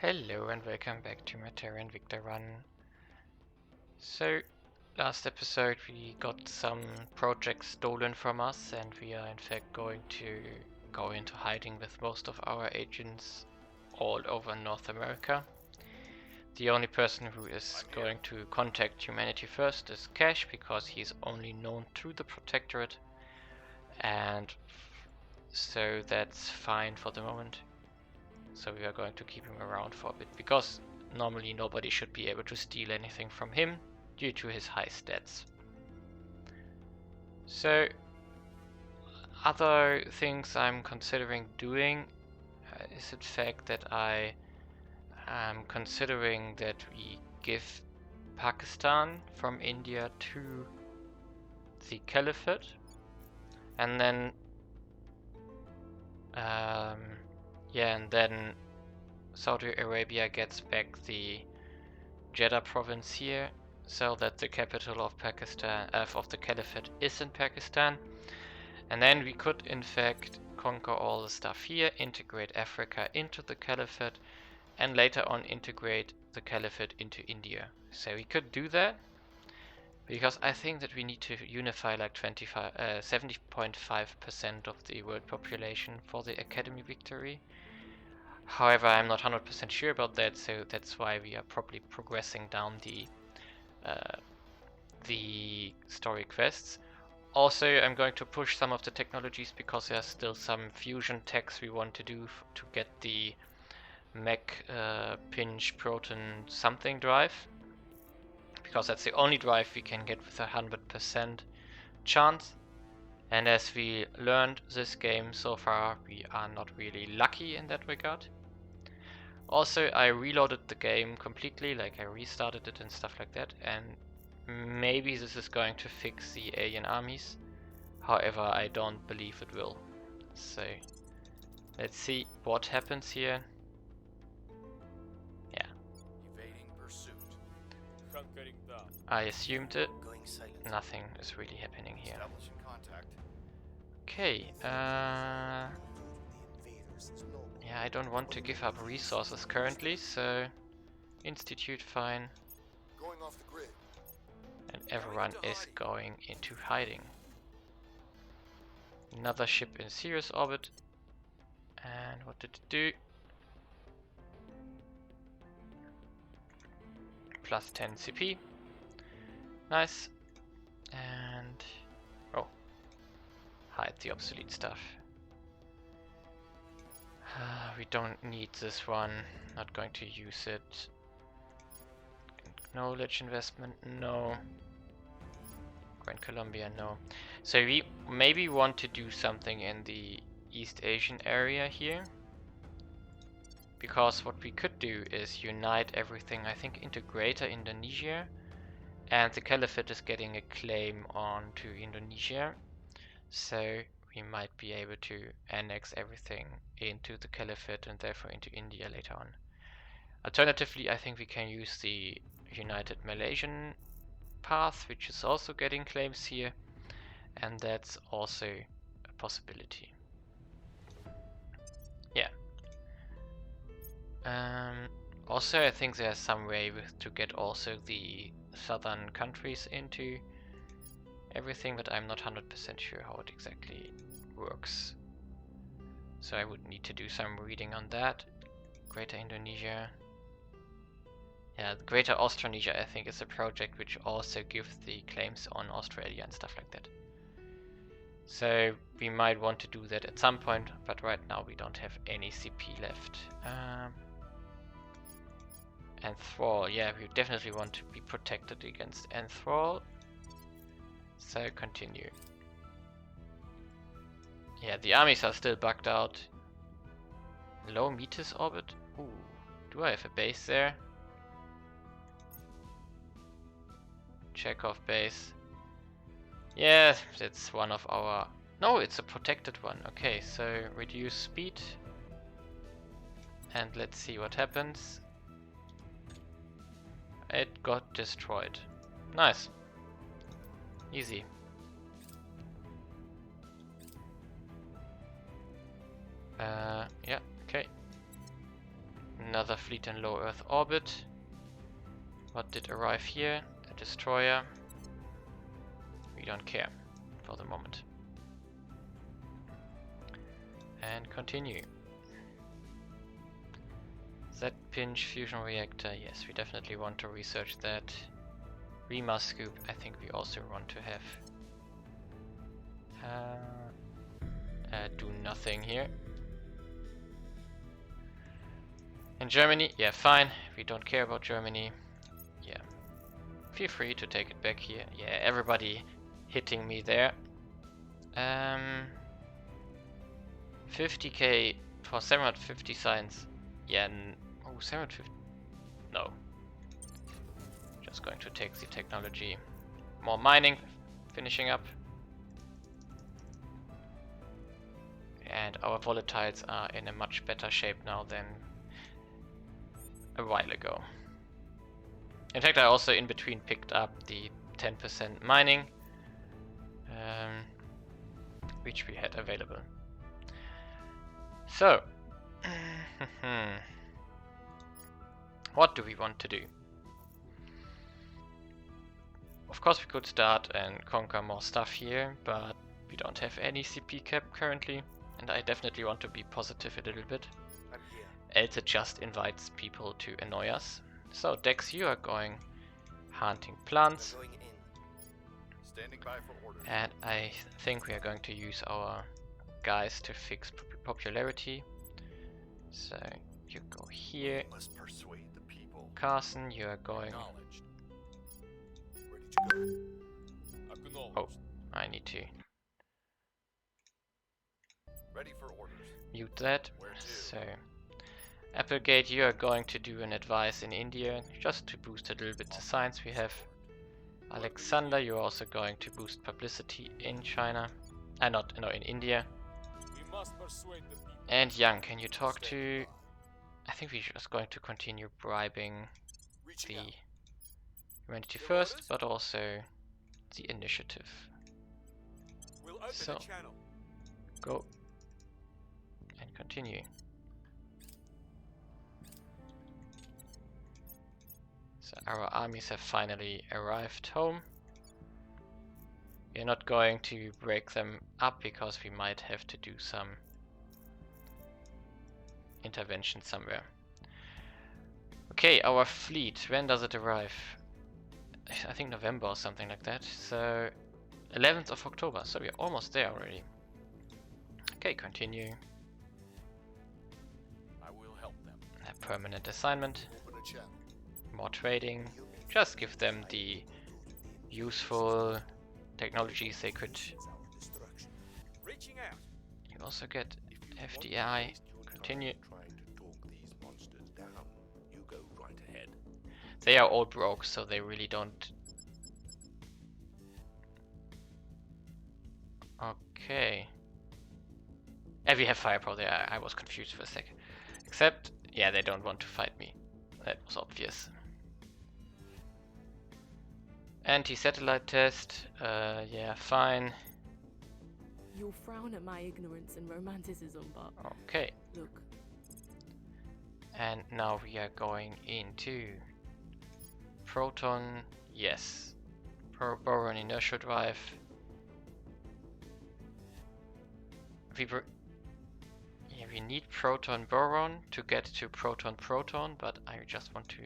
Hello and welcome back to my Terra Invicta run. So, last episode we got some projects stolen from us and we are in fact going to go into hiding with most of our agents all over North America. The only person who is going to contact humanity first is Cash, because he's only known through the Protectorate, and so that's fine for the moment. So we are going to keep him around for a bit, because normally nobody should be able to steal anything from him due to his high stats. So other things I'm considering doing is the fact that I am considering that we give Pakistan from India to the Caliphate, and then and then Saudi Arabia gets back the Jeddah province here, so that the capital of Pakistan, of the Caliphate, is in Pakistan. And then we could in fact conquer all the stuff here, integrate Africa into the Caliphate, and later on integrate the Caliphate into India. So we could do that, because I think that we need to unify like 70.5% of the world population for the Academy victory. However, I'm not 100% sure about that, so that's why we are probably progressing down the story quests. Also, I'm going to push some of the technologies, because there's still some fusion techs we want to do to get the mech pinch proton something drive, because that's the only drive we can get with 100% chance. And as we learned this game so far, we are not really lucky in that regard. Also, I reloaded the game completely, like I restarted it and stuff like that, and maybe this is going to fix the alien armies. However, I don't believe it will. So, let's see what happens here. Yeah. Evading pursuit. I assumed it. Nothing is really happening here. Establishing contact. Okay, yeah, I don't want to give up resources currently, so institute fine. Going off the grid. And everyone is going into hiding. Another ship in serious orbit. And what did it do? Plus 10 CP. Nice. And oh, hide the obsolete stuff. We don't need this one. Not going to use it. Knowledge investment, no. Grand Colombia, no. So we maybe want to do something in the East Asian area here, because what we could do is unite everything, I think, into Greater Indonesia, and the Caliphate is getting a claim on to Indonesia, so we might be able to annex everything into the Caliphate and therefore into India later on. Alternatively, I think we can use the United Malaysian path, which is also getting claims here, and that's also a possibility. Yeah. Also, I think there's some way to get also the southern countries into everything, but I'm not 100% sure how it exactly works. So I would need to do some reading on that. Greater Indonesia. Yeah, Greater Australasia, I think, is a project which also gives the claims on Australia and stuff like that. So we might want to do that at some point, but right now we don't have any CP left. Enthrall, yeah, we definitely want to be protected against Enthrall. So continue. Yeah, the armies are still bugged out. Low Metis orbit? Ooh, do I have a base there? Chekhov base. Yeah, that's one of our... No, it's a protected one. Okay, so reduce speed. And let's see what happens. It got destroyed. Nice. Easy. Yeah, okay. another fleet in low Earth orbit. What did arrive here? A destroyer. We don't care for the moment. And continue. Z-pinch fusion reactor. Yes, we definitely want to research that. Rema scoop, I think we also want to have. Do nothing here. In Germany, yeah, fine. We don't care about Germany. Yeah, feel free to take it back here. Yeah, everybody hitting me there. 50k for 750 science. Yeah, oh, 750. No. Just going to take the technology. More mining, finishing up. And our volatiles are in a much better shape now than a while ago. In fact, I also in between picked up the 10% mining, which we had available. So, what do we want to do? Of course we could start and conquer more stuff here, but we don't have any CP cap currently, and I definitely want to be positive a little bit. Else it just invites people to annoy us. So Dex, you are going hunting plants. Standing by for orders. And I think we are going to use our guys to fix popularity. So you go here. Must persuade the people. Carson, you are going. Ready to go. Oh, I need to Ready for orders. mute that. Where to? So Applegate, you are going to do an advice in India just to boost a little bit the science we have. Alexander, you're also going to boost publicity in China. No, in India. We must persuade the people. And Yang, can you talk to... I think we're just going to continue bribing Reaching the out. humanity first, but also the initiative. We'll open So. the channel. Go. And continue. So our armies have finally arrived home. We're not going to break them up because we might have to do some intervention somewhere. Okay, our fleet, when does it arrive? I think November or something like that. So 11th of October, so we're almost there already. Okay, continue. I will help them. A permanent assignment. Open a channel. More trading. Just give them the useful technologies they could. Reaching out. You also get FDI. Continue. Trying to talk these monsters down. You go right ahead. They are all broke, so they really don't. Okay. And we have firepower there. I was confused for a second. Except, yeah, they don't want to fight me. That was obvious. Anti-satellite test. Yeah, fine. You'll frown at my ignorance and romanticism, but Okay. look, And now we are going into proton. Yes. Boron inertial drive. We need proton boron to get to proton proton, but I just want to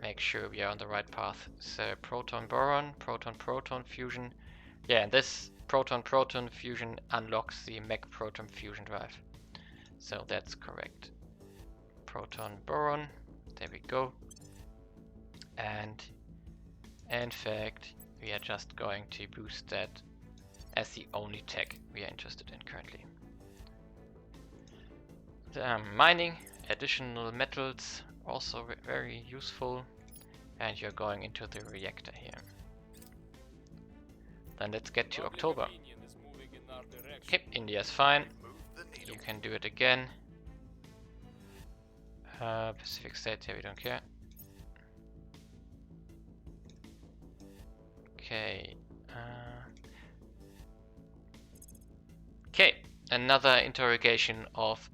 make sure we are on the right path. So proton boron, proton proton fusion. Yeah, and this proton proton fusion unlocks the mech proton fusion drive. So that's correct. Proton boron, there we go. And in fact, we are just going to boost that as the only tech we are interested in currently. Mining, additional metals, also very useful. And you're going into the reactor here. Then let's get to October. Okay, India's fine. Move the needle. You can do it again. Pacific States, yeah, we don't care. Okay. Okay, another interrogation of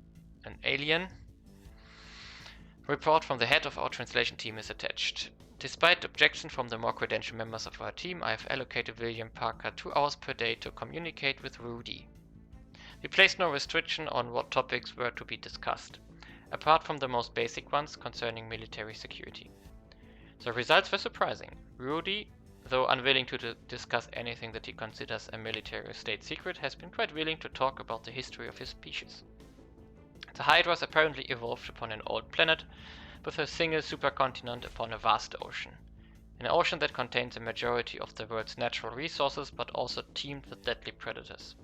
an alien. Report from the head of our translation team is attached. Despite objection from the more credentialed members of our team, I have allocated William Parker 2 hours per day to communicate with Rudy. We placed no restriction on what topics were to be discussed, apart from the most basic ones concerning military security. The results were surprising. Rudy, though unwilling to discuss anything that he considers a military or state secret, has been quite willing to talk about the history of his species. The Hydras apparently evolved upon an old planet with a single supercontinent upon a vast ocean. An ocean that contains a majority of the world's natural resources but also teemed with deadly predators.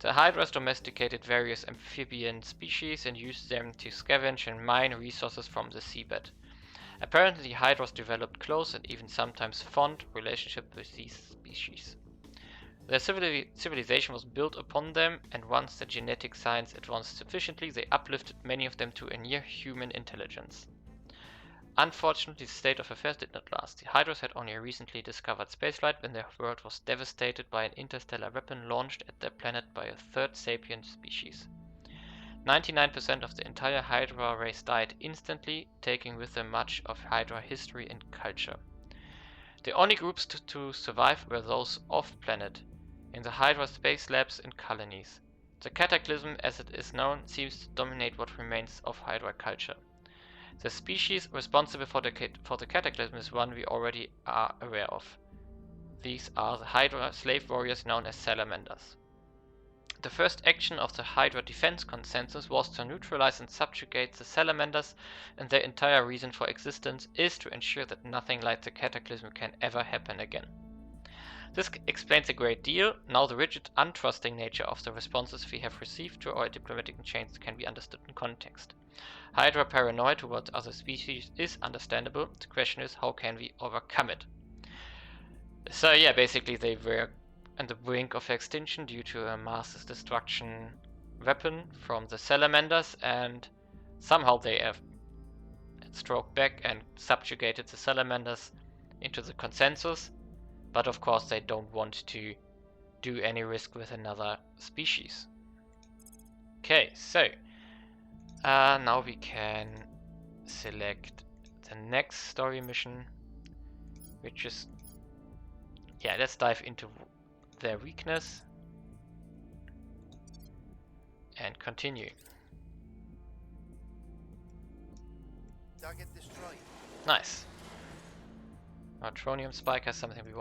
The Hydras domesticated various amphibian species and used them to scavenge and mine resources from the seabed. Apparently, Hydras developed close and even sometimes fond relationships with these species. Their civilization was built upon them, and once the genetic science advanced sufficiently, they uplifted many of them to a near-human intelligence. Unfortunately, the state of affairs did not last. The Hydras had only recently discovered spaceflight when their world was devastated by an interstellar weapon launched at their planet by a third sapient species. 99% of the entire Hydra race died instantly, taking with them much of Hydra history and culture. The only groups to survive were those off-planet, in the Hydra space labs and colonies. The Cataclysm, as it is known, seems to dominate what remains of Hydra culture. The species responsible for the Cataclysm is one we already are aware of. These are the Hydra slave warriors known as Salamanders. The first action of the Hydra Defense Consensus was to neutralize and subjugate the Salamanders, and their entire reason for existence is to ensure that nothing like the Cataclysm can ever happen again. This explains a great deal. Now the rigid, untrusting nature of the responses we have received to our diplomatic chains can be understood in context. Hydra paranoia towards other species is understandable. The question is, how can we overcome it? So yeah, basically they were on the brink of extinction due to a mass destruction weapon from the Salamanders, and somehow they have stroked back and subjugated the Salamanders into the consensus. But of course they don't want to do any risk with another species. Okay, so now we can select the next story mission, which is, yeah, let's dive into their weakness and continue. Target destroyed. Nice. Our tronium spike has something we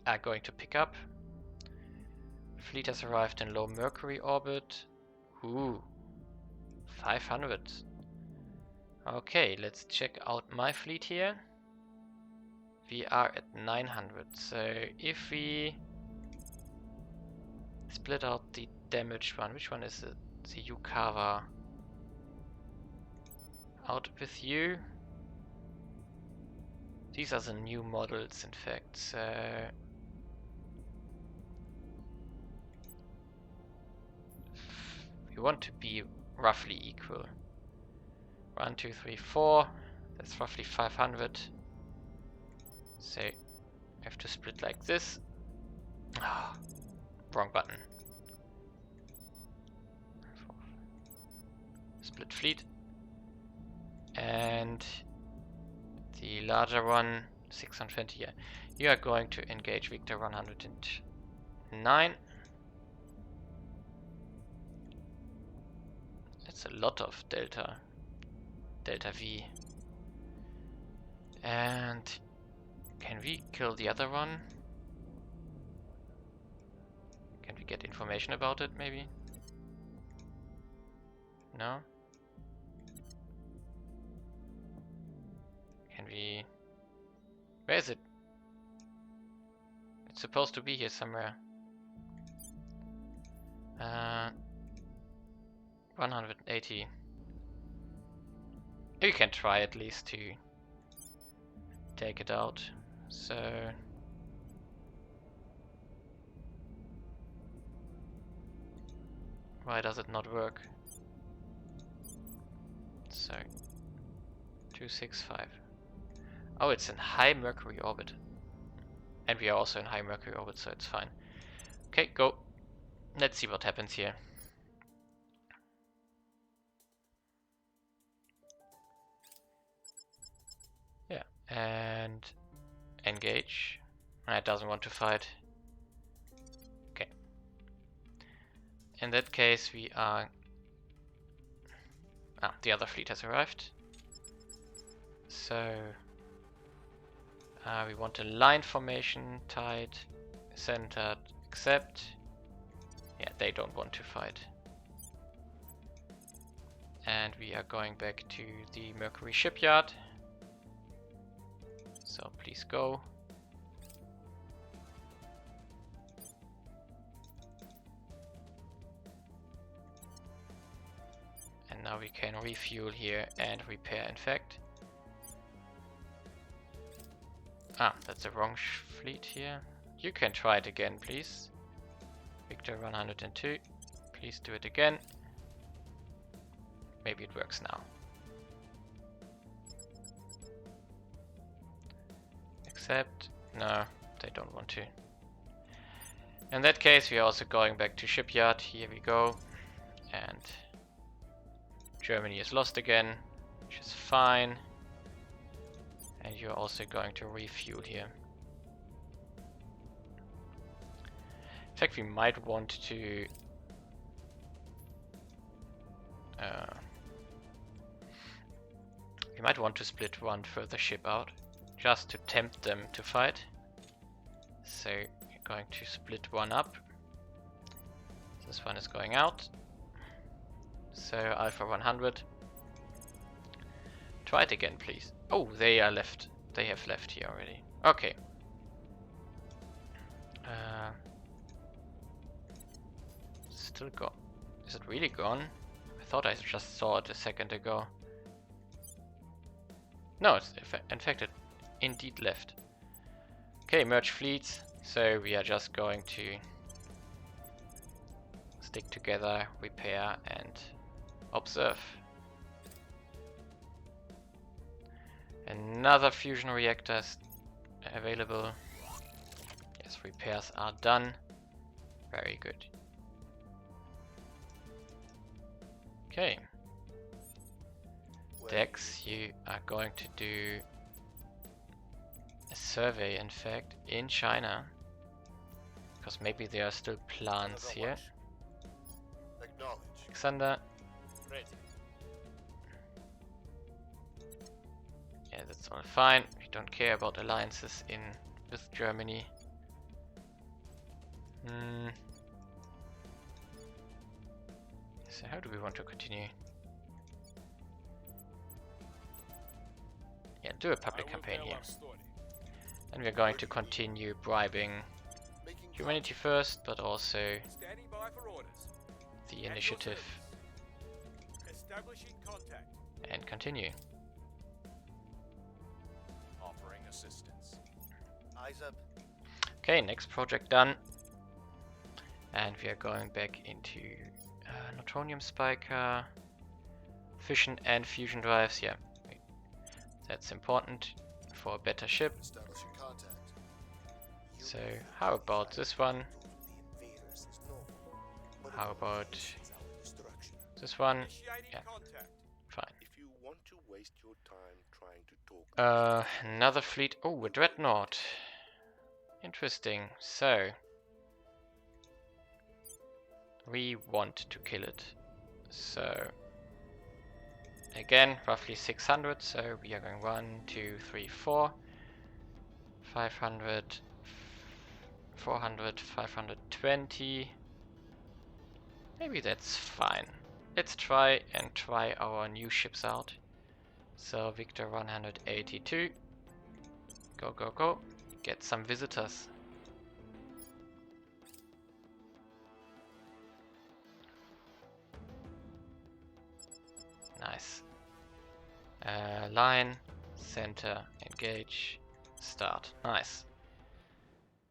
are going to pick up. Fleet has arrived in low Mercury orbit. Ooh, 500. Okay, let's check out my fleet here. We are at 900. So if we split out the damaged one, which one is it? The Yukava. Out with you. These are the new models, in fact, so we want to be roughly equal. 1, 2, 3, 4, that's roughly 500. So I have to split like this. Ah, wrong button. Split fleet. And the larger one, 620, yeah. You are going to engage Victor 109. That's a lot of Delta V. And can we kill the other one? Can we get information about it, maybe? No? Can we... Where is it? It's supposed to be here somewhere. 180. You can try at least to take it out. So... Why does it not work? So... 265. Oh, it's in high Mercury orbit. And we are also in high Mercury orbit, so it's fine. Okay, go. Let's see what happens here. engage. It doesn't want to fight. Okay. In that case, we are... Ah, the other fleet has arrived. So... we want a line formation, tied, centered, accept. Yeah, they don't want to fight. And we are going back to the Mercury shipyard. So please go. And now we can refuel here and repair, in fact. Ah, that's the wrong fleet here. You can try it again, please. Victor 102. Please do it again. Maybe it works now. Accept. No, they don't want to. In that case, we are also going back to shipyard. Here we go. And Germany is lost again, which is fine. And you're also going to refuel here. In fact, we might want to split one further ship out, just to tempt them to fight. So we're going to split one up. This one is going out. So Alpha 100. Try it again, please. Oh, they are left. They have left here already. Okay. Still gone. Is it really gone? I thought I just saw it a second ago. No, it's in fact it indeed left. Okay, merge fleets. So we are just going to stick together, repair and observe. Another fusion reactor is available. Yes, repairs are done. Very good. Okay. Dex, you are going to do a survey, in fact, in China. Because maybe there are still plants here. Alexander. Ready. Yeah, that's all fine. We don't care about alliances with Germany. So how do we want to continue? Yeah, do a public campaign here. And we're going to continue bribing humanity first, but also Standing by for orders. the initiative, Establishing contact. and continue. Offering assistance. Eyes up. Okay, next project done. And we are going back into neutronium spiker, fission and fusion drives. Yeah, that's important for a better ship. Establishing contact. So how about this one? How about this one? Initiating Yeah, contact. fine. If you want to waste your time trying to talk, Another fleet. Oh, a dreadnought. Interesting. So we want to kill it. So again, roughly 600. So we are going 1, 2, 3, 4, 500, 400, 520. Maybe that's fine. Let's try our new ships out. So Victor 182. Go, go, go. Get some visitors. Nice. Line, center, engage, start. Nice.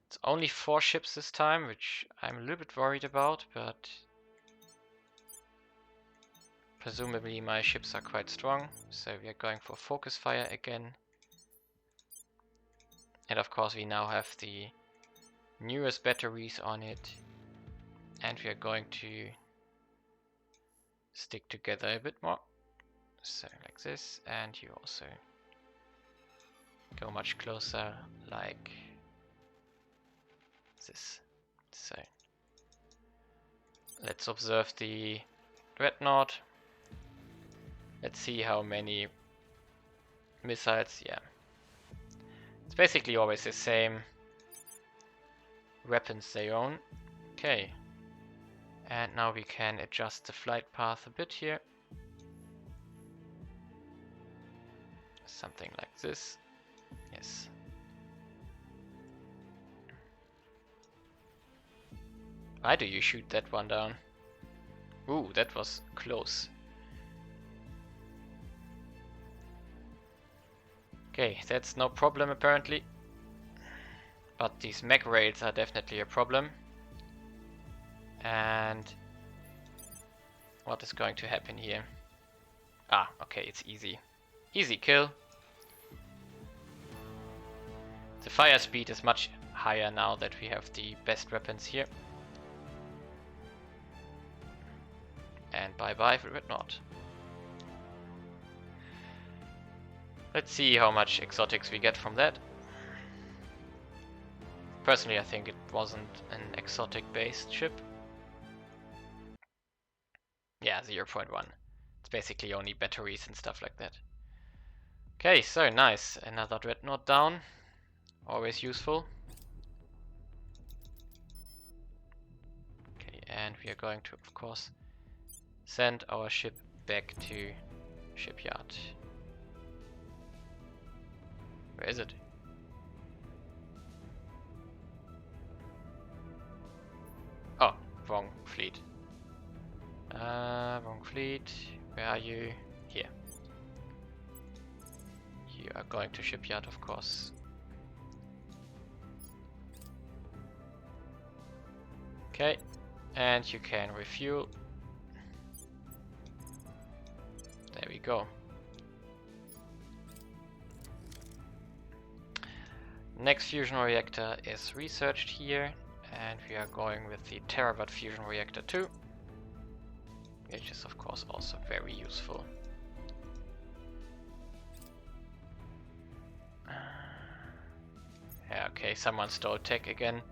It's only 4 ships this time, which I'm a little bit worried about, but presumably my ships are quite strong, so we are going for focus fire again. And of course we now have the newest batteries on it, and we are going to stick together a bit more. So like this, and you also go much closer, like this. So let's observe the dreadnought. Let's see how many missiles. Yeah, it's basically always the same weapons they own. Okay, and now we can adjust the flight path a bit here. Something like this. Yes. Why do you shoot that one down? Ooh, that was close. Okay, that's no problem apparently. But these mech raids are definitely a problem. And what is going to happen here? Ah, okay, it's easy. Easy kill. The fire speed is much higher now that we have the best weapons here. And bye bye for Dreadnought. Let's see how much exotics we get from that. Personally, I think it wasn't an exotic based ship. Yeah, 0.1. It's basically only batteries and stuff like that. Okay, so nice. Another Dreadnought down. Always useful. Okay, and we are going to, of course, send our ship back to shipyard. Where is it? Oh, wrong fleet. Wrong fleet. Where are you? Here. You are going to shipyard, of course. Okay, and you can refuel. There we go. Next fusion reactor is researched here, and we are going with the terawatt fusion reactor 2, which is of course also very useful. Yeah, okay, someone stole tech again.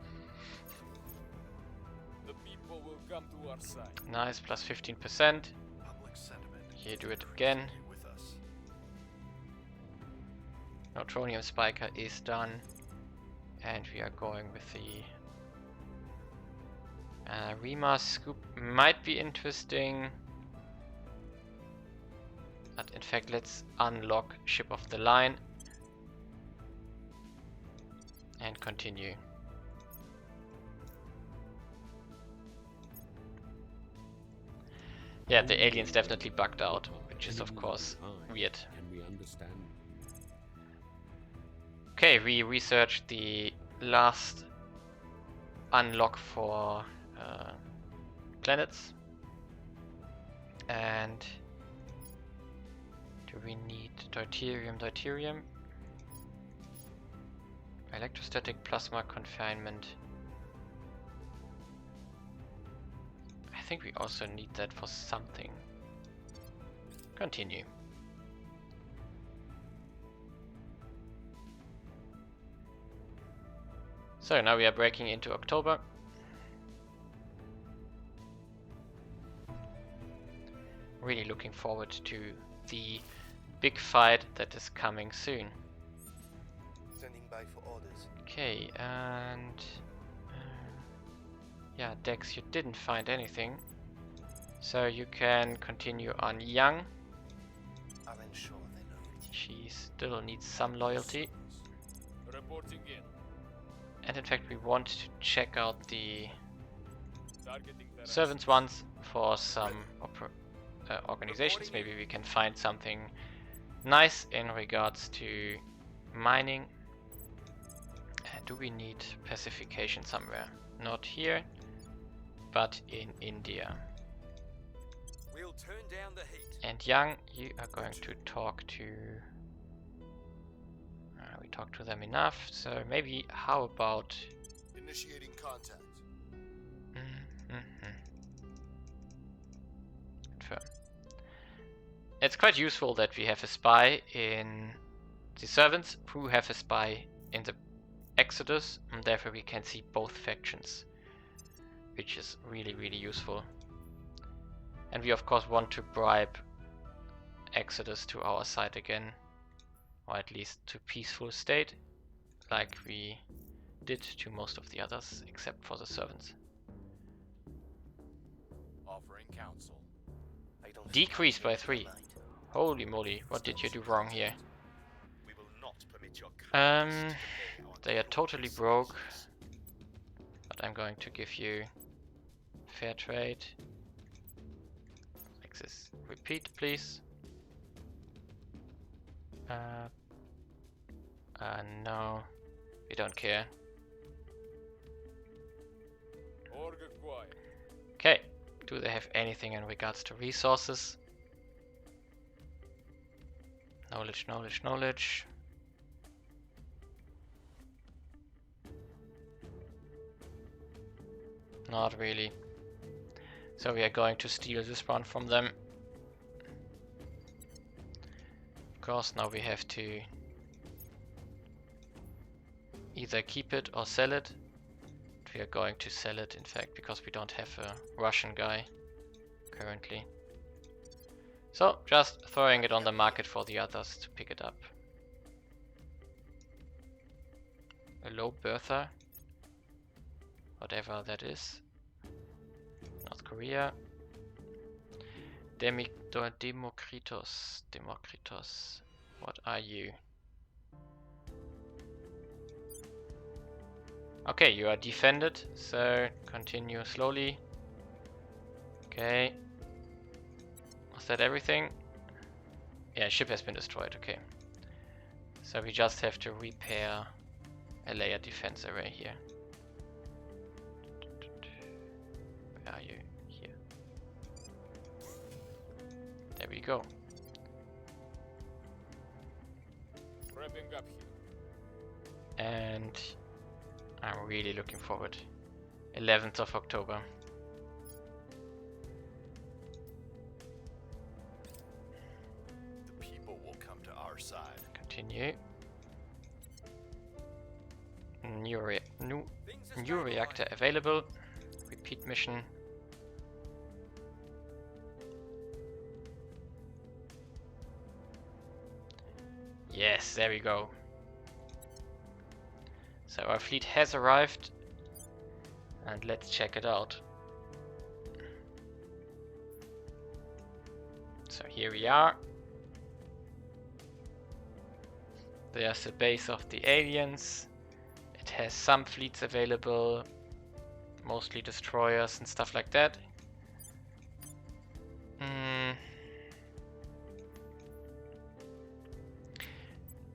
The people will come to our side. Nice, plus 15%. Public sentiment Here, do it again. with us. Neutronium spiker is done, and we are going with the Rima scoop. Might be interesting, but in fact let's unlock ship of the line and continue. Yeah, the aliens definitely bugged out, which is of course weird. Can we understand? Okay, we researched the last unlock for planets. And do we need deuterium? Electrostatic plasma confinement. I think we also need that for something. Continue. So now we are breaking into October. Really looking forward to the big fight that is coming soon. Standing by for orders. Okay, and yeah, Dex, you didn't find anything, so you can continue on Young. I'll ensure they know it. She still needs some loyalty, Reporting in. and in fact we want to check out the Targeting Terra servants ones for some organizations. Maybe we can find something nice in regards to mining. Do we need pacification somewhere? Not here, but in India. We'll turn down the heat. And Young, you are going to talk to... we talked to them enough, so maybe how about... Initiating contact. Confirm. It's quite useful that we have a spy in the servants who have a spy in the Exodus, and therefore we can see both factions, which is really, really useful. And we of course want to bribe Exodus to our side again, or at least to peaceful state, like we did to most of the others, except for the servants. Offering counsel. I don't Decreased by 3. Holy moly, what did you do wrong here? We will not permit your criminals to delay our They are totally broke, but I'm going to give you fair trade. Like this. Repeat, please. No, we don't care. Order quiet. Okay, do they have anything in regards to resources? Knowledge, knowledge, knowledge. Not really. So we are going to steal this one from them. Of course, now we have to either keep it or sell it. We are going to sell it, in fact, because we don't have a Russian guy currently. So, just throwing it on the market for the others to pick it up. A low Bertha, whatever that is. North Korea. Demokritos. Demokritos. What are you? Okay, you are defended, so continue slowly. Okay. Was that everything? Yeah, ship has been destroyed, okay. So we just have to repair a layer defense array here. Where are you? Here. There we go. Wrapping up here. And I'm really looking forward. 11th of October. The people will come to our side. Continue. New Things are new reactor stabilized. available. Repeat mission. Yes, there we go. So our fleet has arrived, and let's check it out. So here we are. There's the base of the aliens. It has some fleets available, mostly destroyers and stuff like that.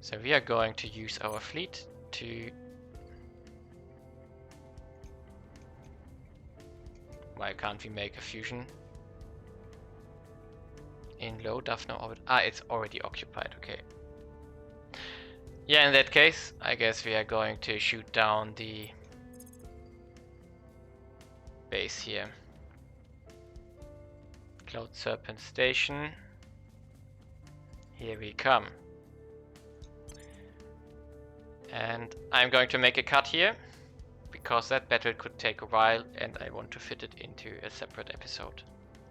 So we are going to use our fleet to... Why can't we make a fusion in low Daphne orbit? Ah, it's already occupied, okay. Yeah, in that case, I guess we are going to shoot down the base here. Cloud Serpent Station. Here we come. And I'm going to make a cut here, because that battle could take a while and I want to fit it into a separate episode.